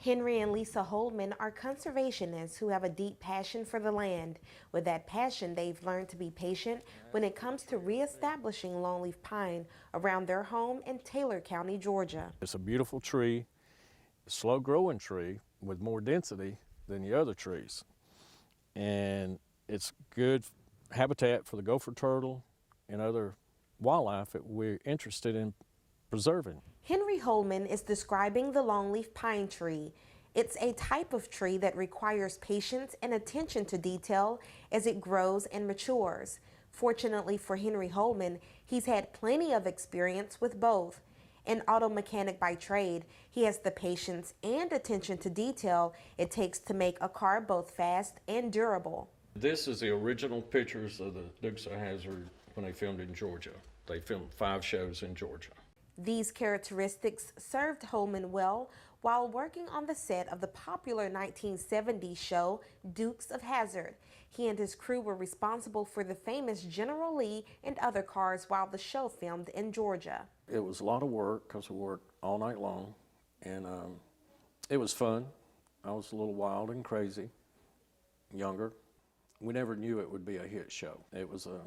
Henry and Lisa Holman are conservationists who have a deep passion for the land. With that passion, they've learned to be patient when it comes to reestablishing longleaf pine around their home in Taylor County, Georgia. It's a beautiful tree, a slow-growing tree with more density than the other trees. And it's good habitat for the gopher turtle and other wildlife that we're interested in preserving. Henry Holman is describing the longleaf pine tree. It's a type of tree that requires patience and attention to detail as it grows and matures. Fortunately for Henry Holman, he's had plenty of experience with both. An auto mechanic by trade, he has the patience and attention to detail it takes to make a car both fast and durable. This is the original pictures of the Dukes of Hazzard when they filmed in Georgia. They filmed 5 shows in Georgia. These characteristics served Holman well while working on the set of the popular 1970s show Dukes of Hazzard. He and his crew were responsible for the famous General Lee and other cars while the show filmed in Georgia. It was a lot of work because we worked all night long, and it was fun. I was a little wild and crazy, younger. We never knew it would be a hit show. It was a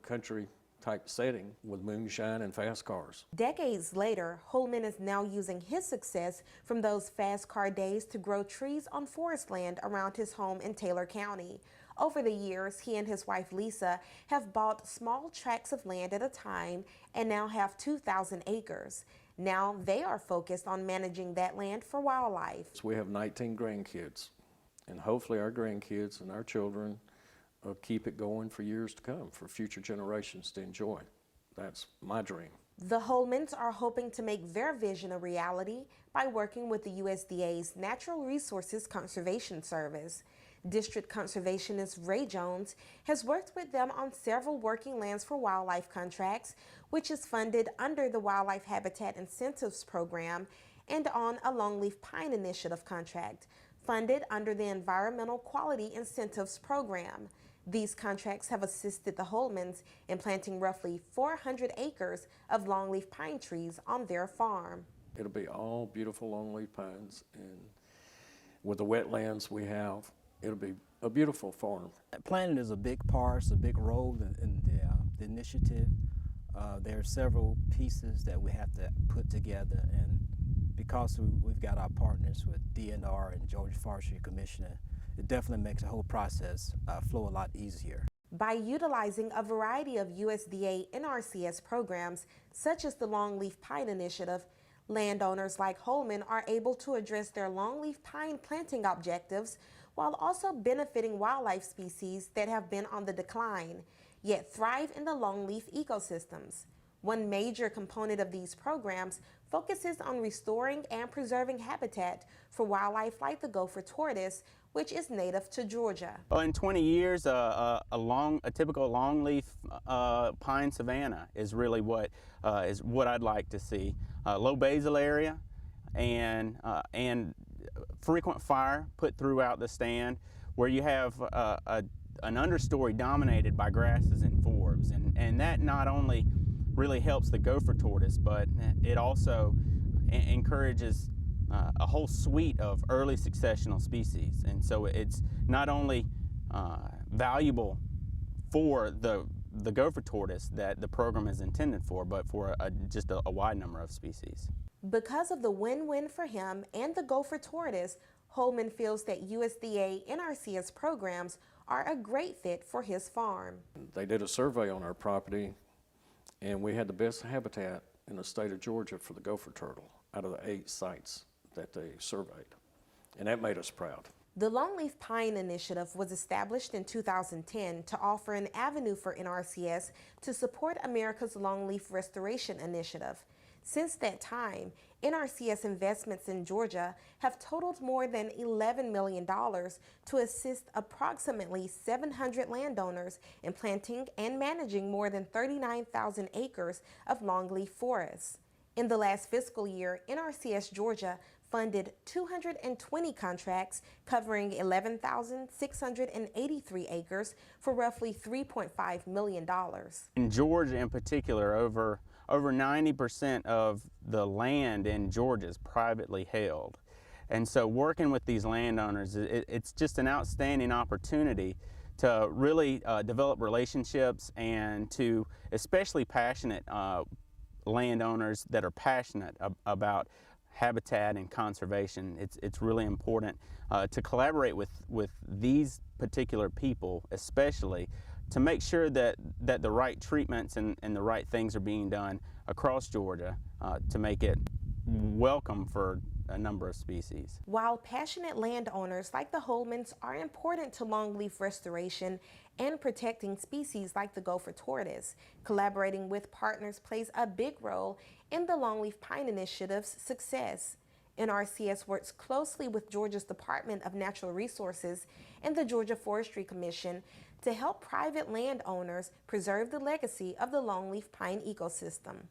country type setting with moonshine and fast cars. Decades later, Holman is now using his success from those fast car days to grow trees on forest land around his home in Taylor County. Over the years, he and his wife Lisa have bought small tracts of land at a time and now have 2,000 acres. Now they are focused on managing that land for wildlife. So we have 19 grandkids, and hopefully our grandkids and our children keep it going for years to come, for future generations to enjoy. That's my dream. The Holmans are hoping to make their vision a reality by working with the USDA's Natural Resources Conservation Service. District Conservationist Ray Jones has worked with them on several working lands for wildlife contracts, which is funded under the Wildlife Habitat Incentives Program, and on a longleaf pine initiative contract, funded under the Environmental Quality Incentives Program. These contracts have assisted the Holmans in planting roughly 400 acres of longleaf pine trees on their farm. It'll be all beautiful longleaf pines, and with the wetlands we have, it'll be a beautiful farm. Planting is a big part, it's a big role in the initiative. There are several pieces that we have to put together, and because we've got our partners with DNR and Georgia Forestry Commissioner, it definitely makes the whole process flow a lot easier. By utilizing a variety of USDA-NRCS programs, such as the Longleaf Pine Initiative, landowners like Holman are able to address their longleaf pine planting objectives while also benefiting wildlife species that have been on the decline, yet thrive in the longleaf ecosystems. One major component of these programs focuses on restoring and preserving habitat for wildlife like the gopher tortoise, which is native to Georgia. In 20 years, a typical longleaf pine savanna is really what I'd like to see. Low basal area and frequent fire put throughout the stand, where you have an understory dominated by grasses and forbs, and that not only really helps the gopher tortoise, but it also encourages a whole suite of early successional species. And so it's not only valuable for the gopher tortoise that the program is intended for, but for just a wide number of species. Because of the win-win for him and the gopher tortoise, Holman feels that USDA-NRCS programs are a great fit for his farm. They did a survey on our property, and we had the best habitat in the state of Georgia for the gopher turtle out of the 8 sites that they surveyed, and that made us proud. The Longleaf Pine Initiative was established in 2010 to offer an avenue for NRCS to support America's Longleaf Restoration Initiative. Since that time, NRCS investments in Georgia have totaled more than $11 million to assist approximately 700 landowners in planting and managing more than 39,000 acres of longleaf forests. In the last fiscal year, NRCS Georgia funded 220 contracts covering 11,683 acres for roughly $3.5 million. In Georgia in particular, over 90% of the land in Georgia is privately held. And so working with these landowners, it's just an outstanding opportunity to really develop relationships, and to especially passionate landowners that are passionate about habitat and conservation. It's really important to collaborate with these particular people, especially to make sure that the right treatments and the right things are being done across Georgia to make it welcome for a number of species. While passionate landowners like the Holmans are important to longleaf restoration and protecting species like the gopher tortoise, collaborating with partners plays a big role in the Longleaf Pine Initiative's success. NRCS works closely with Georgia's Department of Natural Resources and the Georgia Forestry Commission to help private landowners preserve the legacy of the longleaf pine ecosystem.